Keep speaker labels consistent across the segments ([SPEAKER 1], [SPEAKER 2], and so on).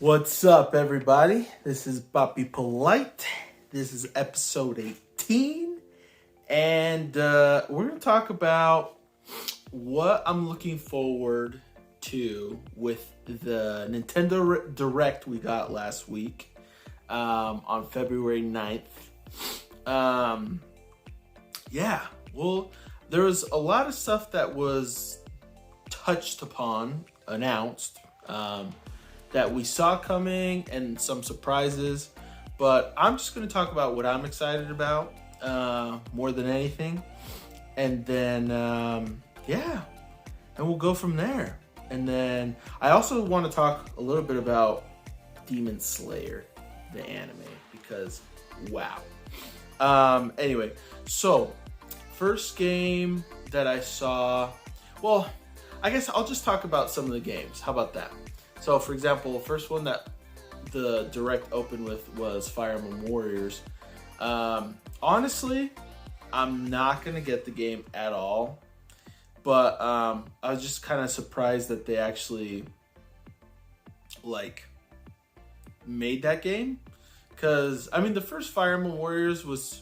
[SPEAKER 1] What's up, everybody? This is Bobby Polite. This is episode 18. And we're going to talk about what I'm looking forward to with the Nintendo Direct we got last week on February 9th. There was a lot of stuff that was touched upon, announced, that we saw coming and some surprises, but I'm just going to talk about what I'm excited about more than anything, and then and we'll go from there. And then I also want to talk a little bit about Demon Slayer, the anime, because wow. Anyway, so first game that I saw, well, I guess I'll just talk about some of the games. How about that? So, for example, the first one that the Direct opened with was Fire Emblem Warriors. Honestly, I'm not going to get the game at all. But I was just kind of surprised that they actually, made that game. Because, I mean, the first Fire Emblem Warriors was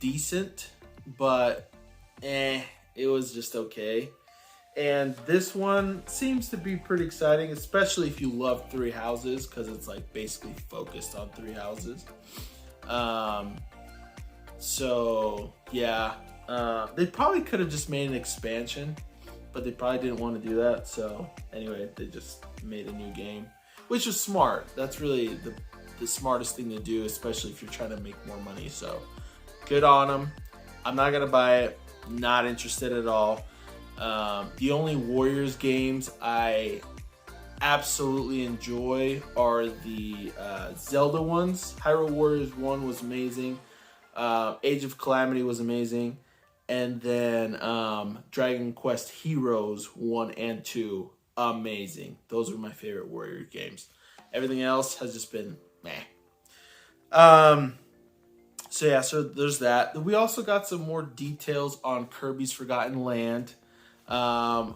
[SPEAKER 1] decent, but it was just okay. And this one seems to be pretty exciting, especially if you love Three Houses, because it's basically focused on Three Houses. They probably could have just made an expansion, but they probably didn't want to do that. So anyway, they just made a new game, which is smart. That's really the smartest thing to do, especially if you're trying to make more money. So good on them. I'm not going to buy it. Not interested at all. The only Warriors games I absolutely enjoy are the Zelda ones. Hyrule Warriors 1 was amazing. Age of Calamity was amazing. And then Dragon Quest Heroes 1 and 2, amazing. Those are my favorite Warrior games. Everything else has just been meh. So there's that. We also got some more details on Kirby's Forgotten Land.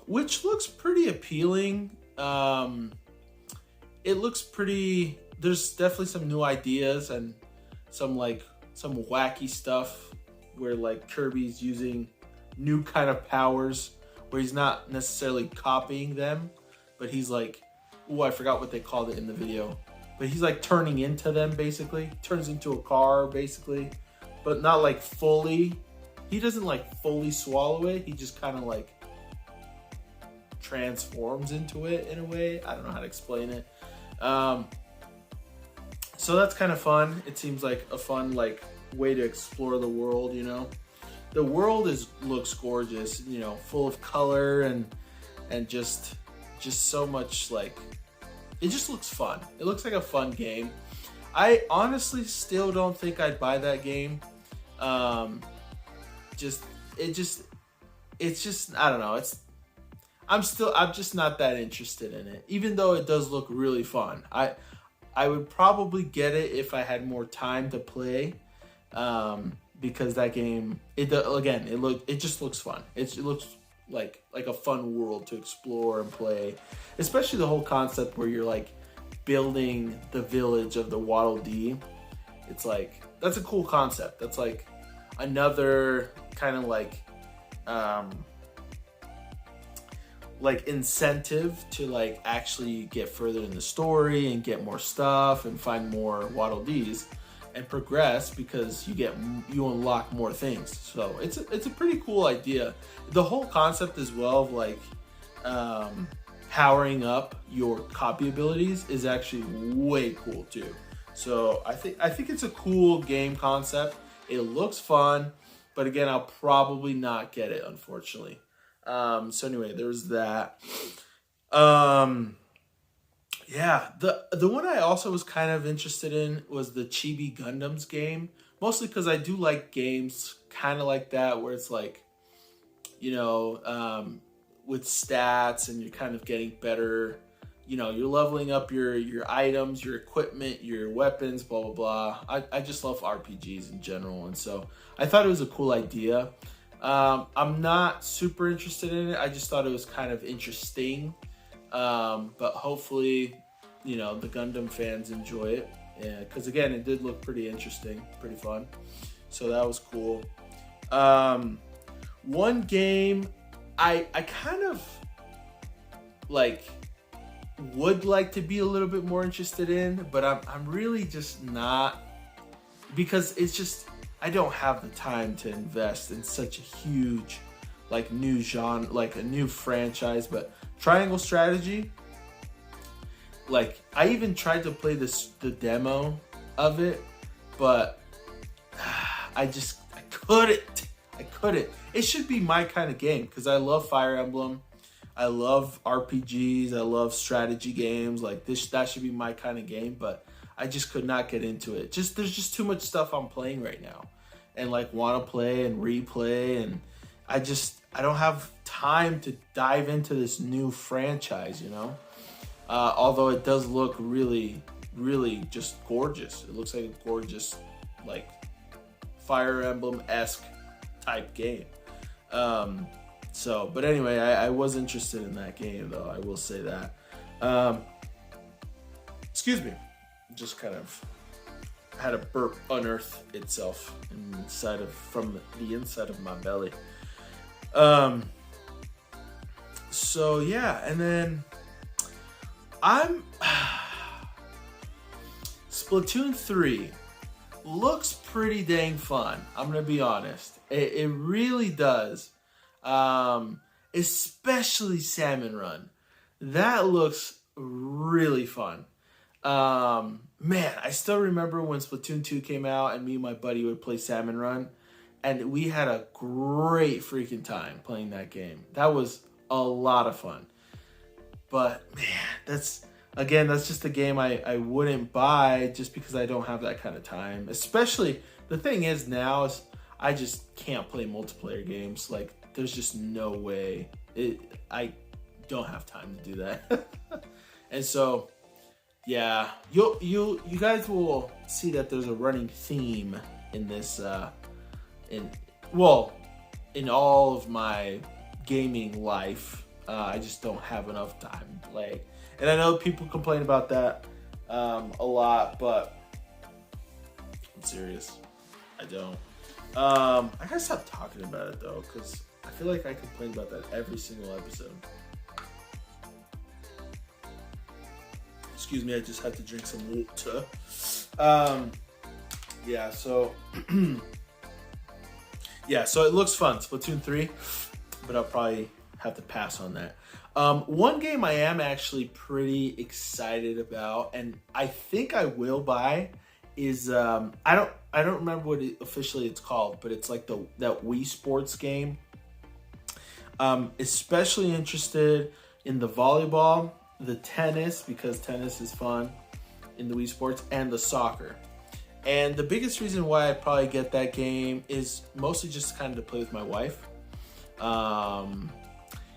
[SPEAKER 1] Which looks pretty appealing. It looks pretty, there's definitely some new ideas and some wacky stuff where Kirby's using new kind of powers where he's not necessarily copying them, but he's I forgot what they called it in the video, but he's turning into them, basically. Turns into a car, basically, but not fully. He doesn't fully swallow it. He just kind of transforms into it in a way. I don't know how to explain it. So that's kind of fun. It seems like a fun way to explore the world, you know. The world looks gorgeous, you know, full of color and just so much it just looks fun. It looks like a fun game. I honestly still don't think I'd buy that game. It's just I don't know. I'm just not that interested in it, even though it does look really fun. I would probably get it if I had more time to play, because that game, it just looks fun. It looks like a fun world to explore and play, especially the whole concept where you're building the village of the Waddle Dee. It's that's a cool concept. That's another kind of incentive to actually get further in the story and get more stuff and find more Waddle Dees and progress, because you unlock more things. So it's a pretty cool idea. The whole concept as well of powering up your copy abilities is actually way cool too. So I think it's a cool game concept. It looks fun, but again, I'll probably not get it, unfortunately. So anyway, there's that. The one I also was kind of interested in was the Chibi Gundams game, mostly because I do like games kind of like that, where it's with stats and you're kind of getting better, you're leveling up your items, your equipment, your weapons, blah, blah, blah. I just love RPGs in general. And so I thought it was a cool idea. I'm not super interested in it. I just thought it was kind of interesting. But hopefully, the Gundam fans enjoy it. Because again, it did look pretty interesting, pretty fun. So that was cool. One game I kind of would like to be a little bit more interested in, but I'm really just not, because it's just I don't have the time to invest in such a huge new genre, a new franchise. But Triangle Strategy, I even tried to play the demo of it, but I couldn't. It should be my kind of game, because I love Fire Emblem. I love RPGs. I love strategy games. That should be my kind of game, but I just could not get into it. There's just too much stuff I'm playing right now, and want to play and replay, and I don't have time to dive into this new franchise, although it does look really, really just gorgeous. It looks like a gorgeous, Fire Emblem-esque type game. But anyway, I was interested in that game, though. I will say that. Excuse me. Just kind of had a burp unearth itself from the inside of my belly. So yeah, and then Splatoon 3 looks pretty dang fun. I'm gonna be honest. It really does. Especially Salmon Run. That looks really fun. Man, I still remember when Splatoon 2 came out and me and my buddy would play Salmon Run, and we had a great freaking time playing that game. That was a lot of fun. But man, that's just a game I wouldn't buy, just because I don't have that kind of time. Especially, the thing is now is I just can't play multiplayer games. There's just no way. I don't have time to do that. And so, yeah, you guys will see that there's a running theme in this in all of my gaming life. I just don't have enough time to play. And I know people complain about that a lot, but I'm serious. I don't. I gotta stop talking about it though, because I feel like I complain about that every single episode. Excuse me, I just had to drink some water. Yeah, so so it looks fun, Splatoon 3, but I'll probably have to pass on that. One game I am actually pretty excited about, and I think I will buy, is I don't remember what officially it's called, but it's that Wii Sports game. Especially interested in the volleyball, the tennis, because tennis is fun in the Wii Sports, and the soccer. And the biggest reason why I probably get that game is mostly just kind of to play with my wife.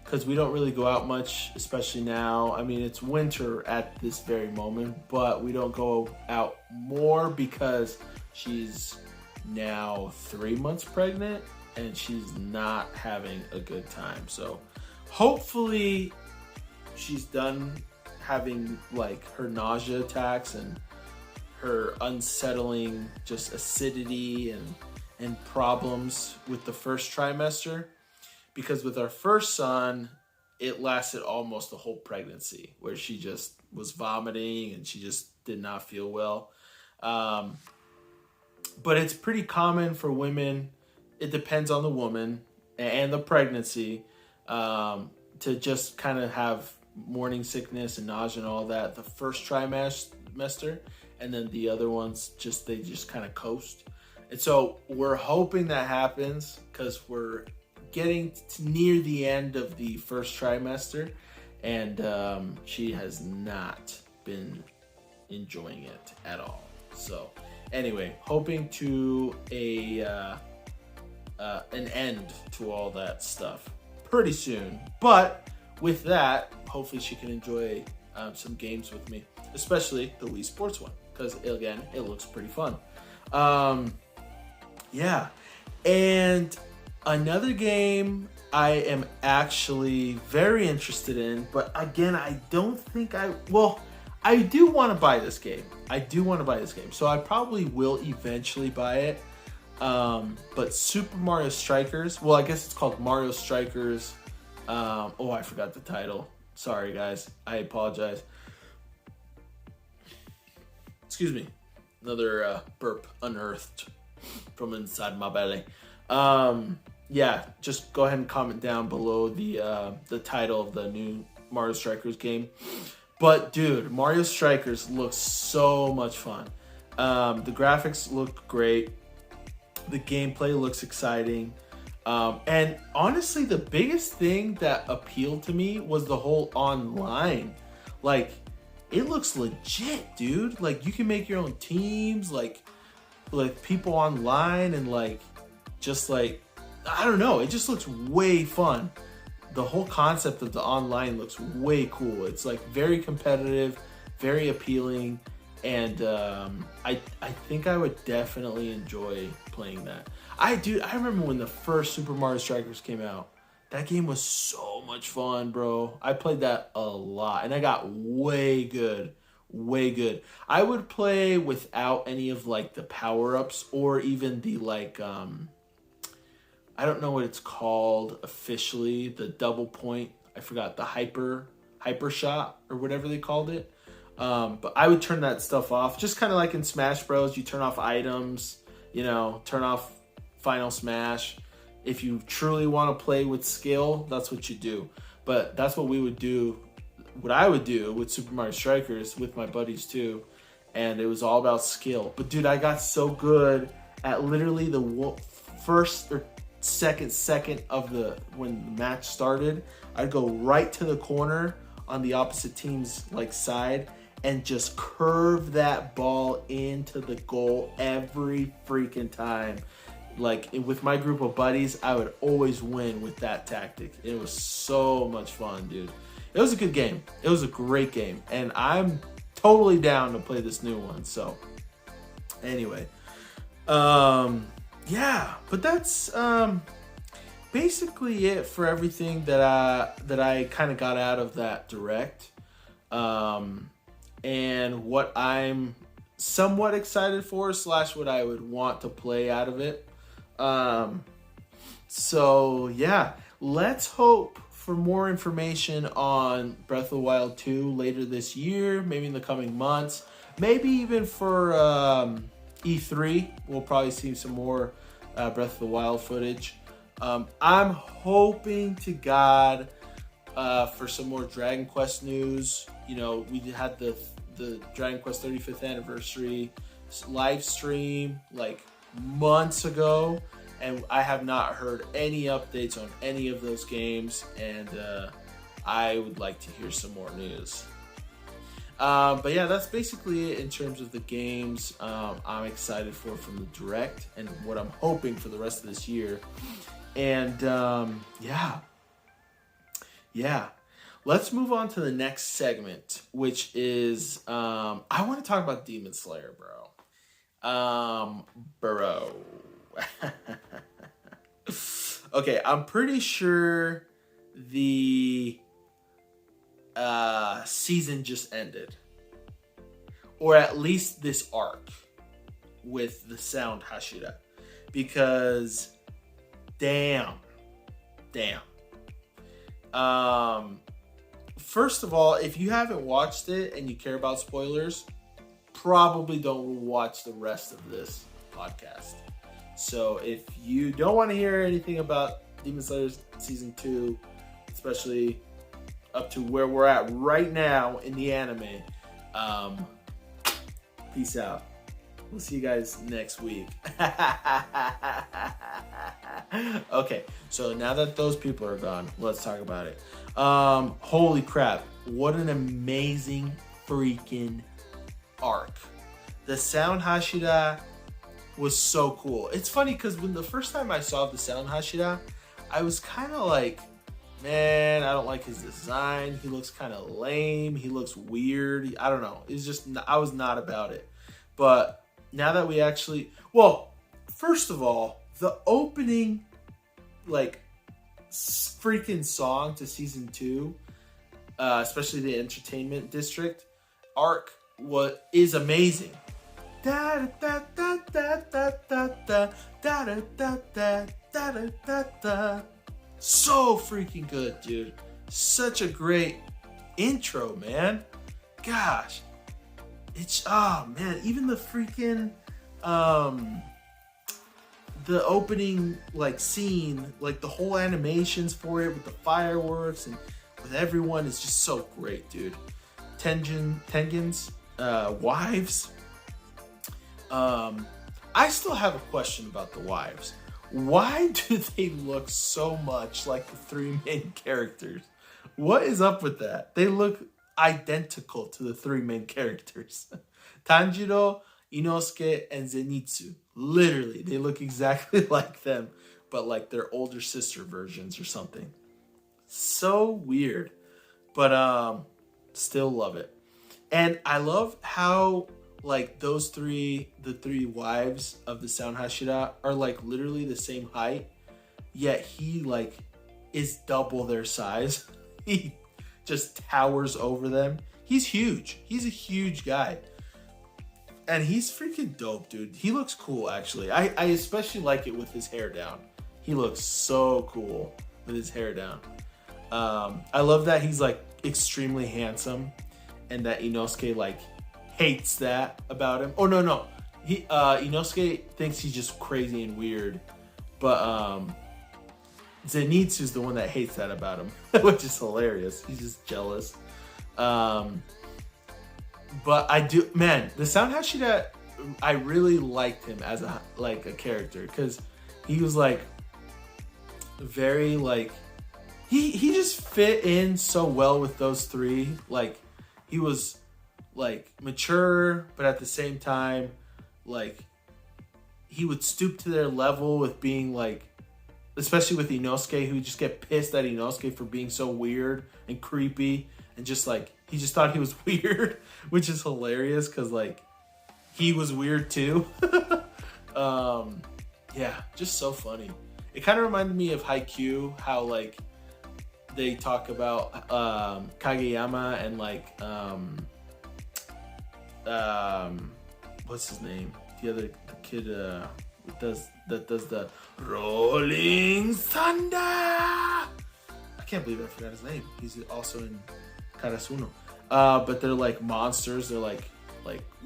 [SPEAKER 1] Because we don't really go out much, especially now. I mean, it's winter at this very moment, but we don't go out more because she's now 3 months pregnant and she's not having a good time. So hopefully she's done having her nausea attacks and her unsettling just acidity and problems with the first trimester. Because with our first son, it lasted almost the whole pregnancy, where she just was vomiting and she just did not feel well. But it's pretty common for women. It depends on the woman and the pregnancy, to just kind of have morning sickness and nausea and all that the first trimester, and then the other ones they just kind of coast. And so we're hoping that happens, because we're getting near the end of the first trimester, and she has not been enjoying it at all. So anyway, hoping to an end to all that stuff pretty soon. But with that, hopefully she can enjoy some games with me, especially the Wii Sports one, because again, it looks pretty fun. Yeah, and another game I am actually very interested in, but again, I don't think I do want to buy this game. So I probably will eventually buy it. But Super Mario Strikers, well, I guess it's called Mario Strikers. I forgot the title. Sorry, guys. I apologize. Excuse me. Another burp unearthed from inside my belly. Yeah, just go ahead and comment down below the title of the new Mario Strikers game. But dude, Mario Strikers looks so much fun. The graphics look great. The gameplay looks exciting. And honestly, the biggest thing that appealed to me was the whole online. Like, it looks legit, dude. Like, you can make your own teams, like people online, and just I don't know. It just looks way fun. The whole concept of the online looks way cool. It's like very competitive, very appealing, and I think I would definitely enjoy playing that. I remember when the first Super Mario Strikers came out. That game was so much fun, bro. I played that a lot, and I got way good. I would play without any of the power-ups or even the I don't know what it's called officially, the double point. I forgot, the hyper shot or whatever they called it. But I would turn that stuff off, just kind of like in Smash Bros. You turn off items, turn off Final Smash. If you truly want to play with skill, that's what you do. But that's what we would do. What I would do with Super Mario Strikers with my buddies too, and it was all about skill. But dude, I got so good at literally the first or second of when the match started. I'd go right to the corner on the opposite team's side and just curve that ball into the goal every freaking time. With my group of buddies, I would always win with that tactic. It was so much fun, dude. It was a good game. It was a great game, and I'm totally down to play this new one. So anyway, yeah, but that's basically it for everything that I kind of got out of that direct, and what I'm somewhat excited for / what I would want to play out of it. So yeah, let's hope for more information on Breath of the Wild 2 later this year, maybe in the coming months, maybe even for E3. We'll probably see some more Breath of the Wild footage. I'm hoping to God for some more Dragon Quest news. We had the Dragon Quest 35th anniversary live stream months ago, and I have not heard any updates on any of those games, and I would like to hear some more news. But yeah, that's basically it in terms of the games I'm excited for from the direct and what I'm hoping for the rest of this year. And yeah, let's move on to the next segment, which is I want to talk about Demon Slayer, bro. Okay, I'm pretty sure the season just ended, or at least this arc with the Sound Hashira, because damn. First of all, if you haven't watched it and you care about spoilers, probably don't watch the rest of this podcast. So if you don't want to hear anything about Demon Slayer Season 2, especially up to where we're at right now in the anime, peace out. We'll see you guys next week. Okay, so now that those people are gone, let's talk about it. Holy crap, what an amazing freaking arc. The Sound Hashira was so cool. It's funny because when the first time I saw the Sound Hashira, I was kind of like, man, I don't like his design. He looks kind of lame. He looks weird. I don't know. It's just, I was not about it. But now that we actually, well, first of all, the opening, freaking song to Season 2, especially the Entertainment District, arc is amazing. Da da da da da da da da da da da da da da. So freaking good, dude. Such a great intro, man. Gosh. It's man, even the freaking the opening like scene, like the whole animations for it with the fireworks and with everyone is just so great, dude. Tengen's wives. I still have a question about the wives. Why do they look so much like the three main characters? What is up with that? They look identical to the three main characters. Tanjiro, Inosuke, and Zenitsu. Literally, they look exactly like them, but like their older sister versions or something. So weird. But still love it. And I love how like the three wives of the Sound Hashira are like literally the same height, yet he like is double their size. He just towers over them. He's huge. He's a huge guy. And he's freaking dope, dude. He looks cool, actually. I especially like it with his hair down. He looks so cool with his hair down. I love that he's like extremely handsome and that Inosuke like hates that about him. Oh, no. Inosuke thinks he's just crazy and weird. But Zenitsu's the one that hates that about him, which is hilarious. He's just jealous. But I do, man, the Sound Hashira, I really liked him as a character because he was like very like he just fit in so well with those three. Like he was like mature, but at the same time, like he would stoop to their level with being like, especially with Inosuke, who would just get pissed at Inosuke for being so weird and creepy and just like he just thought he was weird, which is hilarious because like he was weird too. Yeah, just so funny. It kind of reminded me of Haikyuu, how like they talk about Kageyama and like what's his name? The kid that does the Rolling Thunder. I can't believe I forgot his name. He's also in Karasuno. But they're like monsters. They're like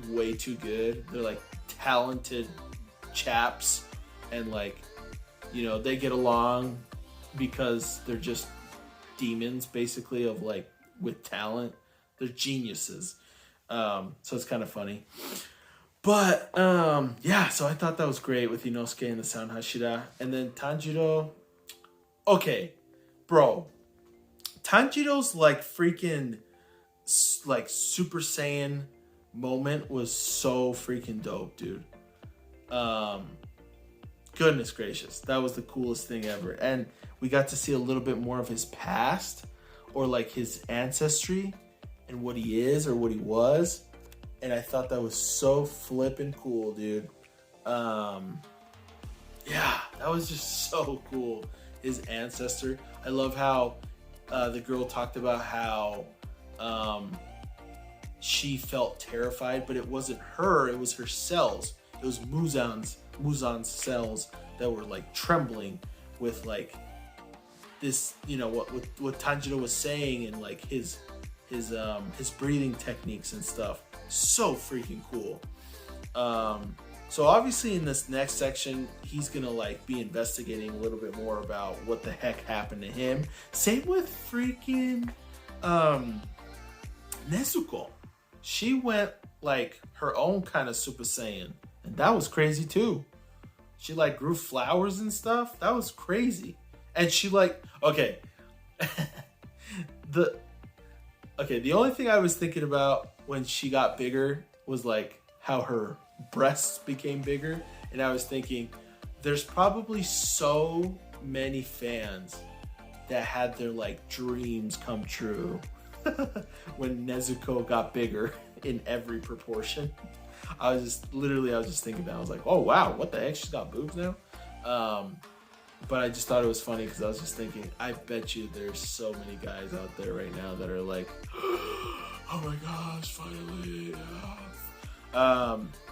[SPEAKER 1] way too good. They're like talented chaps, and like, you know, they get along because they're just demons basically of like with talent. They're geniuses. So it's kind of funny. But yeah, so I thought that was great with Inosuke and the Sound Hashira. And then Tanjiro. Okay, bro. Tanjiro's like freaking like Super Saiyan moment was so freaking dope, dude. Goodness gracious, that was the coolest thing ever. And we got to see a little bit more of his past, or like his ancestry and what he is or what he was. And I thought that was so flippin' cool, dude. Yeah, that was just so cool. His ancestor. I love how the girl talked about how she felt terrified, but it wasn't her, it was her cells. It was Muzan's cells that were like trembling with like this, you know, what Tanjiro was saying and like his breathing techniques and stuff. So freaking cool. So obviously in this next section, he's gonna like be investigating a little bit more about what the heck happened to him. Same with freaking Nezuko. She went like her own kind of Super Saiyan, and that was crazy too. She like grew flowers and stuff. That was crazy. And she like, okay. The only thing I was thinking about when she got bigger was like how her breasts became bigger. And I was thinking, there's probably so many fans that had their like dreams come true when Nezuko got bigger in every proportion. I was just thinking that. I was like, oh wow, what the heck? She's got boobs now? But I just thought it was funny because I was just thinking, I bet you there's so many guys out there right now that are like, oh my gosh, finally.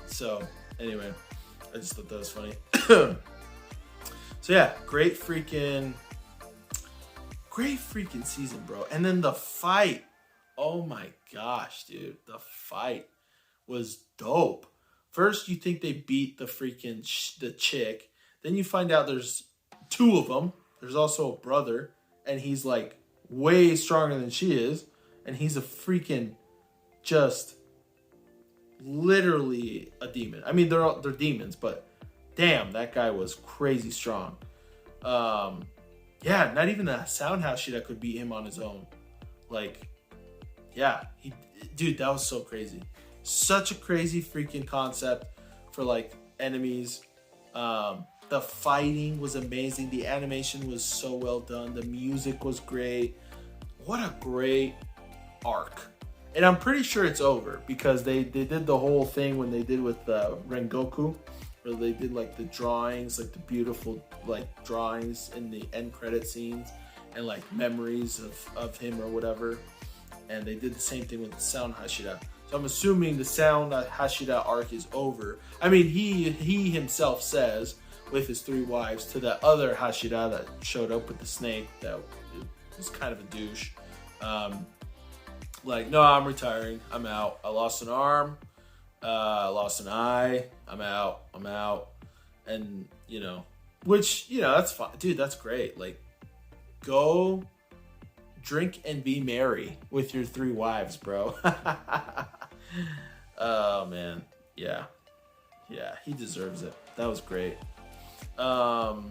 [SPEAKER 1] So anyway, I just thought that was funny. So yeah, great freaking season, bro. And then the fight. Oh my gosh, dude. The fight was dope. First, you think they beat the freaking the chick. Then you find out there's two of them. There's also a brother. And he's like way stronger than she is. And he's a freaking just literally a demon. I mean, they're demons, but damn, that guy was crazy strong. Yeah, not even a sound Hashira could beat him on his own. Like, yeah, dude, that was so crazy. Such a crazy freaking concept for like enemies. The fighting was amazing. The animation was so well done. The music was great. What a great arc. And I'm pretty sure it's over because they did the whole thing when they did with Rengoku, where they did like the drawings, like the beautiful like drawings in the end credit scenes and like memories of him or whatever. And they did the same thing with the Sound Hashira. So I'm assuming the Sound Hashira arc is over. I mean, he himself says with his three wives to that other Hashira that showed up with the snake that was kind of a douche. Like, no, I'm retiring. I'm out. I lost an arm. I lost an eye. I'm out. And, you know, which, you know, that's fine. Dude, that's great. Like, go drink and be merry with your three wives, bro. Oh, man. Yeah. Yeah, he deserves it. That was great. So,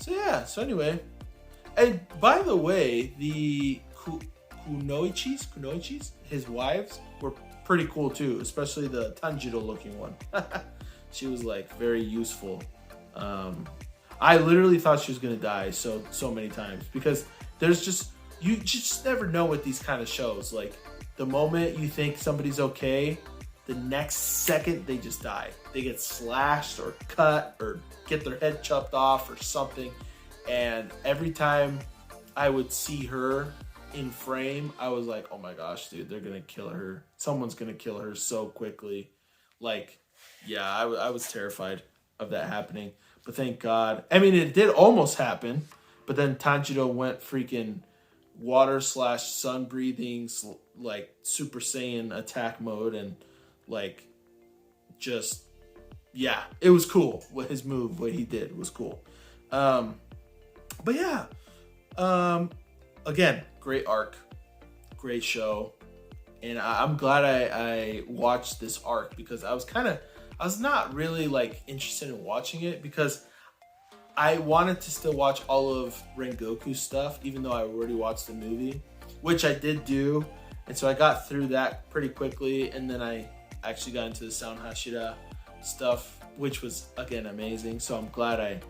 [SPEAKER 1] yeah. So, anyway. And, by the way, the Kunoichis, his wives, were pretty cool too, especially the Tanjiro looking one. She was like very useful. I literally thought she was gonna die so many times because you just never know with these kind of shows. Like the moment you think somebody's okay, the next second they just die. They get slashed or cut or get their head chopped off or something. And every time I would see her in frame, I was like, oh my gosh, dude, they're gonna kill her. Someone's gonna kill her so quickly. Like, yeah, I was terrified of that happening. But thank God. I mean, it did almost happen, but then Tanjiro went freaking water/sun breathing, like Super Saiyan attack mode, and like, just, yeah, it was cool. What his move, what he did was cool. But yeah, again, great arc, great show, and I'm glad I watched this arc because I was not really like interested in watching it because I wanted to still watch all of Rengoku's stuff, even though I already watched the movie, which I did do, and so I got through that pretty quickly, and then I actually got into the Sound Hashira stuff, which was again amazing. So I'm glad I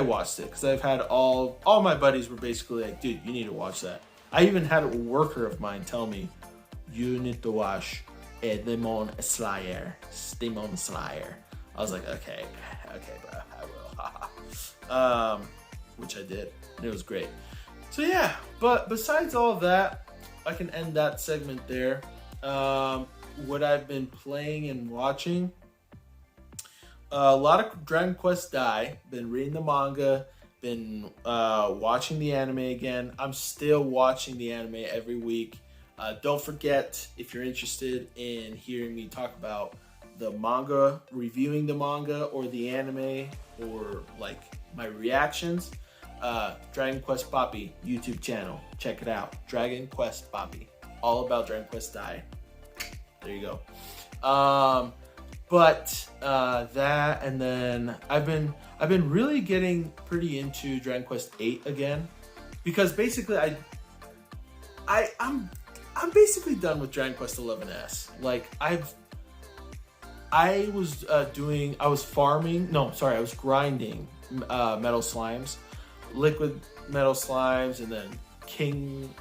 [SPEAKER 1] watched it because I've had all my buddies were basically like, dude, you need to watch that. I even had a worker of mine tell me, you need to watch Demon Slayer. Demon Slayer. I was like, okay, bro, I will. Which I did, and it was great. So yeah, but besides all of that, I can end that segment there. What I've been playing and watching. A lot of Dragon Quest Dai. Been reading the manga. Been watching the anime again. I'm still watching the anime every week. Don't forget, if you're interested in hearing me talk about the manga, reviewing the manga or the anime, or like my reactions, Dragon Quest Papi YouTube channel. Check it out. Dragon Quest Papi. All about Dragon Quest Dai. There you go. But that, and then I've been really getting pretty into Dragon Quest 8 again, because basically I'm basically done with Dragon Quest 11S. Like I was grinding metal slimes, liquid metal slimes, and then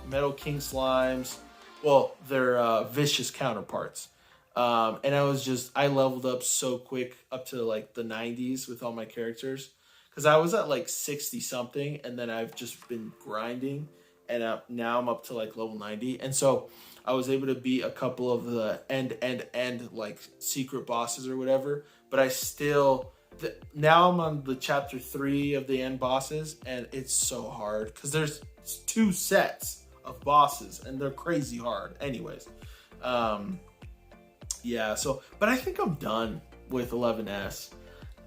[SPEAKER 1] metal king slimes. Well, they're vicious counterparts. And I leveled up so quick up to like the 90s with all my characters, because I was at like 60 something, and then I've just been grinding, and now I'm up to like level 90. And so I was able to beat a couple of the end like secret bosses or whatever, but I still now I'm on the chapter 3 of the end bosses, and it's so hard because there's 2 sets of bosses and they're crazy hard. Anyways, yeah. So, but I think I'm done with 11S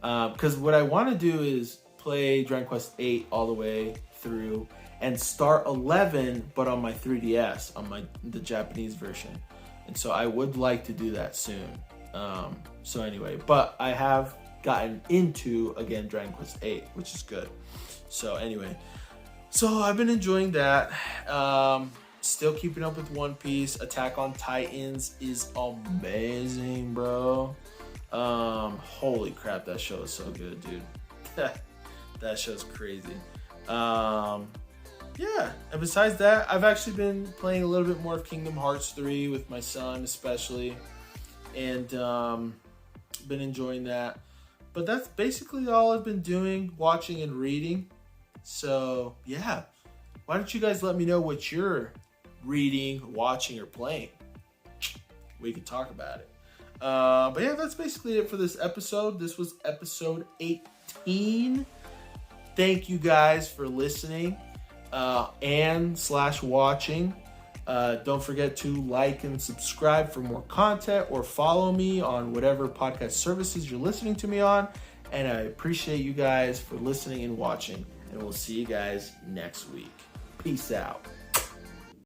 [SPEAKER 1] because what I want to do is play Dragon Quest 8 all the way through and start 11, but on my 3DS, on the Japanese version. And so I would like to do that soon. So anyway, but I have gotten into, again, Dragon Quest 8, which is good. So anyway, so I've been enjoying that. Still keeping up with One Piece. Attack on Titans is amazing, bro. Holy crap, that show is so good, dude. That show's crazy. Yeah, and besides that, I've actually been playing a little bit more of Kingdom Hearts 3 with my son especially, and been enjoying that. But that's basically all I've been doing, watching and reading. So yeah, why don't you guys let me know what you're reading, watching, or playing? We can talk about it. But yeah, that's basically it for this episode. This was episode 18. Thank you guys for listening and / watching. Don't forget to like and subscribe for more content, or follow me on whatever podcast services you're listening to me on. And I appreciate you guys for listening and watching. And we'll see you guys next week. Peace out.